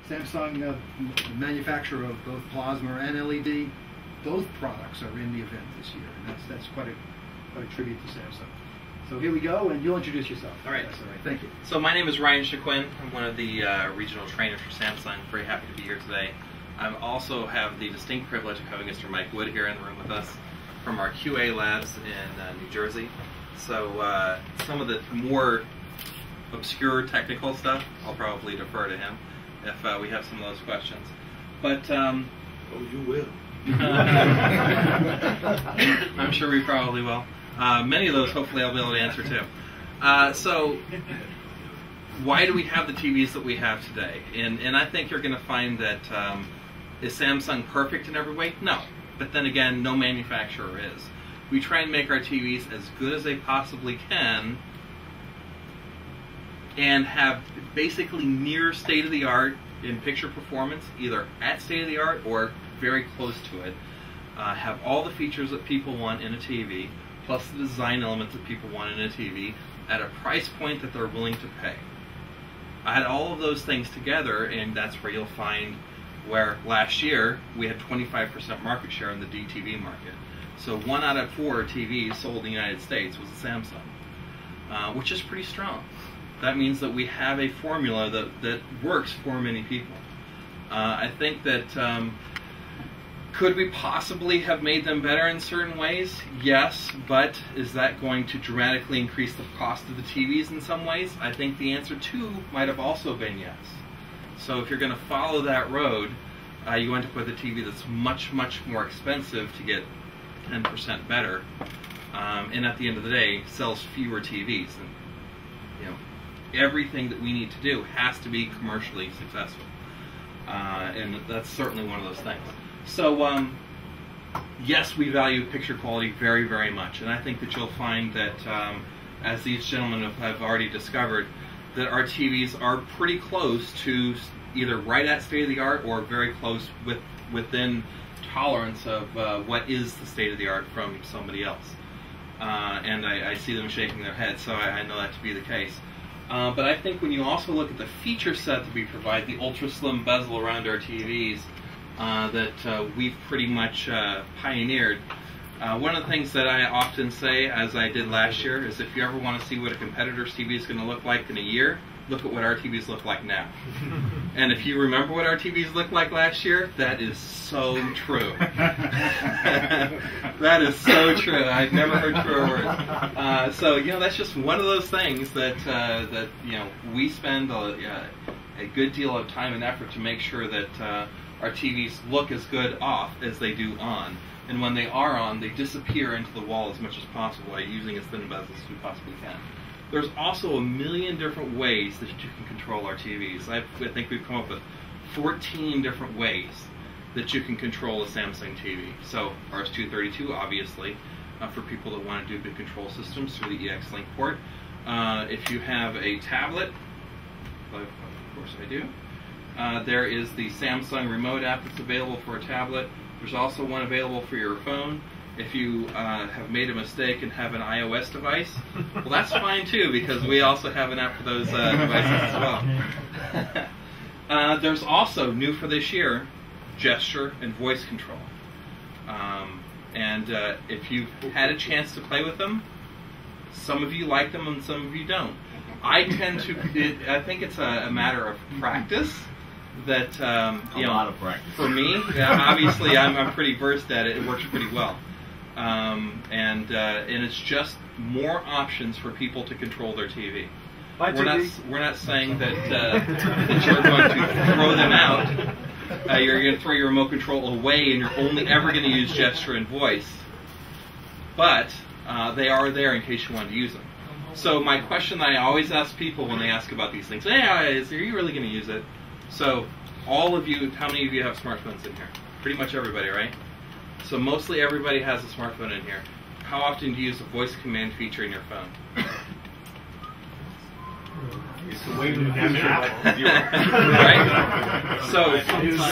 Samsung, the manufacturer of both plasma and LED, those products are in the event this year, and that's quite a tribute to Samsung. So here we go, and you'll introduce yourself. All right. That's all right. Thank you. So my name is Ryan Chiquin. I'm one of the regional trainers for Samsung. Very happy to be here today. I also have the distinct privilege of having Mr. Mike Wood here in the room with us from our QA labs in New Jersey. So some of the more obscure technical stuff, I'll probably defer to him if we have some of those questions. But oh, you will. I'm sure we probably will. Many of those, hopefully, I'll be able to answer too. So, why do we have the TVs that we have today? And I think you're going to find that is Samsung perfect in every way? No. But then again, no manufacturer is. We try and make our TVs as good as they possibly can and have basically near state-of-the-art in picture performance, either at state-of-the-art or very close to it. Have all the features that people want in a TV, plus the design elements that people want in a TV, at a price point that they're willing to pay. Add all of those things together, and that's where you'll find where last year we had 25% market share in the DTV market. So 1 out of 4 TVs sold in the United States was a Samsung, which is pretty strong. That means that we have a formula that works for many people. I think that could we possibly have made them better in certain ways? Yes, but is that going to dramatically increase the cost of the TVs in some ways? I think the answer too might have also been yes. So if you're going to follow that road, you end up with a TV that's much, much more expensive to get 10% better, and at the end of the day, sells fewer TVs. And, you know, everything that we need to do has to be commercially successful, and that's certainly one of those things. So, yes, we value picture quality very, very much, and I think that you'll find that, as these gentlemen have already discovered, that our TVs are pretty close to either right at state-of-the-art or very close within tolerance of what is the state-of-the-art from somebody else. And I see them shaking their heads, so I know that to be the case. But I think when you also look at the feature set that we provide, the ultra-slim bezel around our TVs, that we've pretty much pioneered. One of the things that I often say, as I did last year, is if you ever want to see what a competitor's TV is going to look like in a year, look at what our TVs look like now. And if you remember what our TVs looked like last year, that is so true. That is so true. I've never heard truer words. So, you know, that's just one of those things that, that you know, we spend a good deal of time and effort to make sure that our TVs look as good off as they do on. And when they are on, they disappear into the wall as much as possible by using as thin bezels as we possibly can. There's also a million different ways that you can control our TVs. I think we've come up with 14 different ways that you can control a Samsung TV. So RS-232, obviously, for people that want to do big control systems through the EX-Link port. If you have a tablet, of course I do, there is the Samsung remote app that's available for a tablet. There's also one available for your phone. If you have made a mistake and have an iOS device, well, that's fine too, because we also have an app for those devices as well. There's also, new for this year, gesture and voice control. And if you've had a chance to play with them, some of you like them and some of you don't. I tend to, I think it's a matter of practice. That you know, a lot of practice. For me, obviously, I'm pretty versed at it. It works pretty well, and it's just more options for people to control their TV. We're not saying that that you're going to throw them out. You're going to throw your remote control away, and you're only ever going to use gesture and voice. But they are there in case you want to use them. So my question that I always ask people when they ask about these things: hey, are you really going to use it? So, all of you, how many of you have smartphones in here? Pretty much everybody, right? So mostly everybody has a smartphone in here. How often do you use the voice command feature in your phone? Right? So,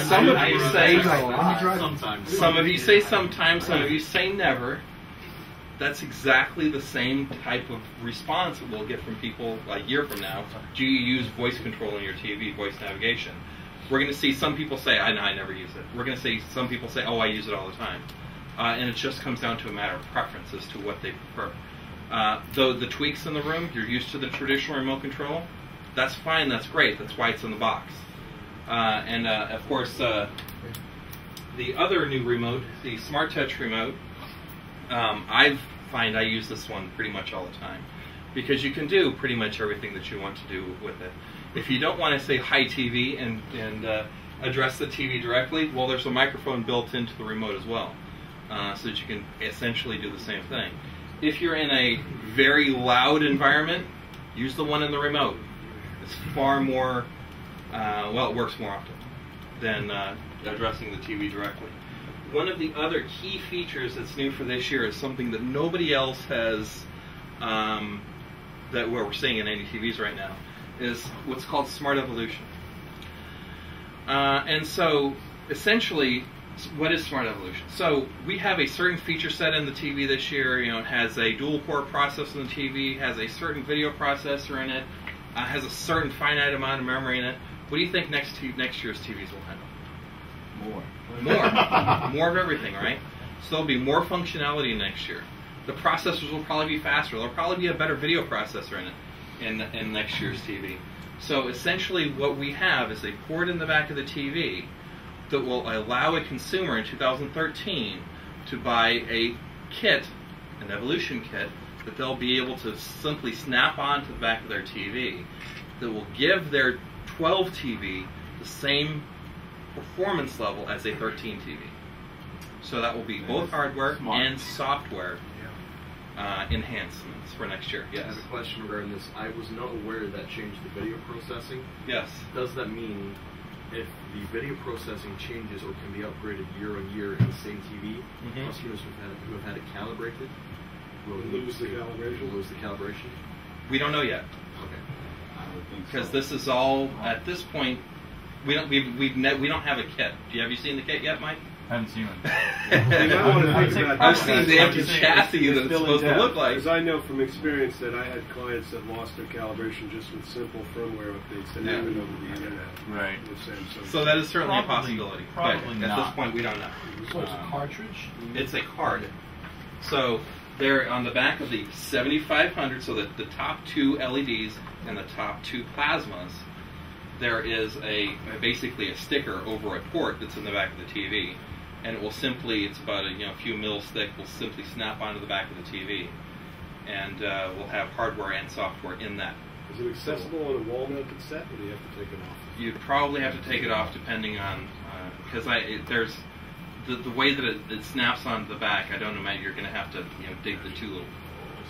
some of you say sometimes, some of you say never. That's exactly the same type of response that we'll get from people a year from now. Do you use voice control in your TV, voice navigation? We're going to see some people say, I never use it. We're going to see some people say, oh, I use it all the time. And it just comes down to a matter of preference as to what they prefer. Though the tweaks in the room, you're used to the traditional remote control, that's fine, that's great, that's why it's in the box. Of course, the other new remote, the Smart Touch remote, I find I use this one pretty much all the time, because you can do pretty much everything that you want to do with it. If you don't want to say hi TV and address the TV directly, well, there's a microphone built into the remote as well, so that you can essentially do the same thing. If you're in a very loud environment, use the one in the remote. It's far more, well, it works more often than addressing the TV directly. One of the other key features that's new for this year is something that nobody else has, that we're seeing in any TVs right now, is what's called Smart Evolution. And so, essentially, what is Smart Evolution? So, we have a certain feature set in the TV this year. You know, it has a dual-core processor in the TV, has a certain video processor in it, has a certain finite amount of memory in it. What do you think next year's TVs will handle? More of everything, right? So there'll be more functionality next year. The processors will probably be faster. There'll probably be a better video processor in it in next year's TV. So essentially what we have is a port in the back of the TV that will allow a consumer in 2013 to buy a kit, an Evolution kit, that they'll be able to simply snap onto the back of their TV that will give their 12 TV the same performance level as a 13 TV. So that will be both hardware and software enhancements for next year. Yes. I have a question regarding this. I was not aware that changed the video processing. Yes. Does that mean if the video processing changes or can be upgraded year on year in the same TV, customers who have had it calibrated will lose the calibration? We don't know yet. Okay. Because this is all, at this point, we don't have a kit. Have you seen the kit yet, Mike? I haven't seen one. I've seen the empty chassis that it's supposed to look like. Because I know from experience that I had clients that lost their calibration just with simple firmware updates and even over the internet. Right. With Samsung. So that is certainly a possibility. Probably but at this point, we don't know. So it's a cartridge? It's a card. So they're on the back of the 7500, so that the top two LEDs and the top two plasmas, there is basically a sticker over a port that's in the back of the TV, and it will simply, it's about a few mils thick, will simply snap onto the back of the TV, and we'll have hardware and software in that. Is it accessible on a wall-mounted set, or do you have to take it off? You'd probably have to take it off depending on, because there's the way that it snaps onto the back. I don't imagine you're going to have to dig the two little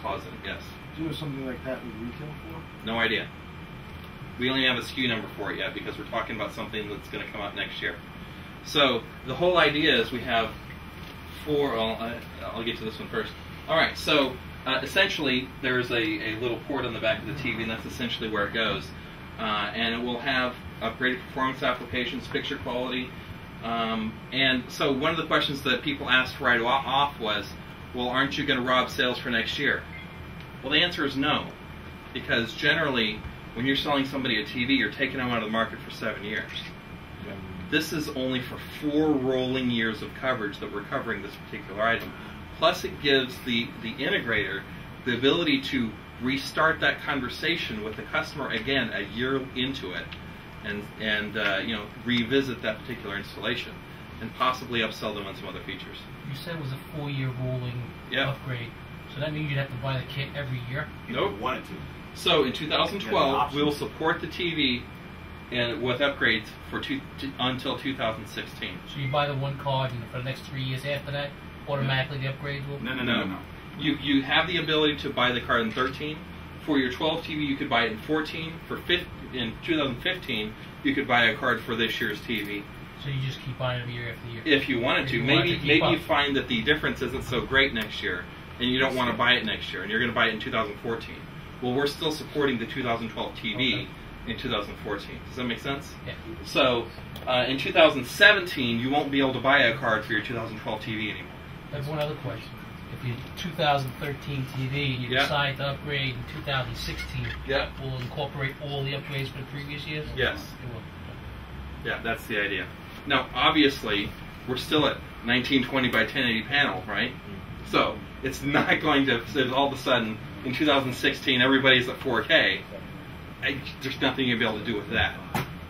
claws in it. Yes. Do you know something like that would retail for? No idea. We only have a SKU number for it yet because we're talking about something that's going to come out next year. So the whole idea is we have four. I'll get to this one first. All right. So essentially, there's a little port on the back of the TV, and that's essentially where it goes. And it will have upgraded performance applications, picture quality. And so one of the questions that people asked right off was, well, aren't you going to rob sales for next year? Well, the answer is no, because generally, when you're selling somebody a TV, you're taking them out of the market for 7 years. Yeah. This is only for 4 rolling years of coverage that we're covering this particular item. Plus, it gives the integrator the ability to restart that conversation with the customer again a year into it, and revisit that particular installation, and possibly upsell them on some other features. You said it was a 4-year rolling upgrade, so that means you'd have to buy the kit every year? Nope. You wanted to. So in 2012, we will support the TV with upgrades until 2016. So you buy the one card, and for the next 3 years after that, automatically the upgrades will? No. You have the ability to buy the card in 13. For your 12 TV, you could buy it in 14. In 2015, you could buy a card for this year's TV. So you just keep buying them year after year? If you wanted to. Maybe you find that the difference isn't so great next year, and you don't want to buy it next year, and you're going to buy it in 2014. Well, we're still supporting the 2012 TV in 2014. Does that make sense? Yeah. So, in 2017, you won't be able to buy a card for your 2012 TV anymore. I have one other question. If your 2013 TV, you decide to upgrade in 2016, will it incorporate all the upgrades for the previous years? Yes. It will. Yeah, that's the idea. Now, obviously, we're still at 1920 by 1080 panel, right? So it's not going to. So all of a sudden, in 2016, everybody's at 4K. There's nothing you'll be able to do with that.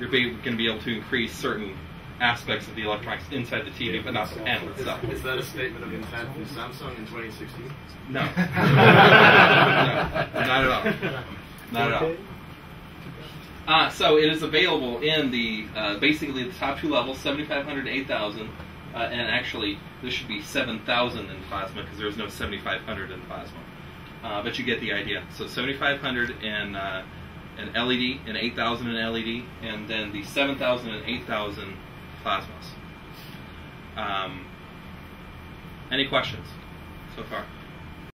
You're going to be able to increase certain aspects of the electronics inside the TV, but not the panel itself. Is that a statement of intent from Samsung in 2016? No. No, not at all. Not at all. So it is available in the basically the top two levels, 7500 and 8000, and actually this should be 7000 in plasma because there's no 7500 in plasma. But you get the idea. So 7500 in an LED, and 8000 in LED, and then the 7000 and 8000 plasmas. Any questions so far?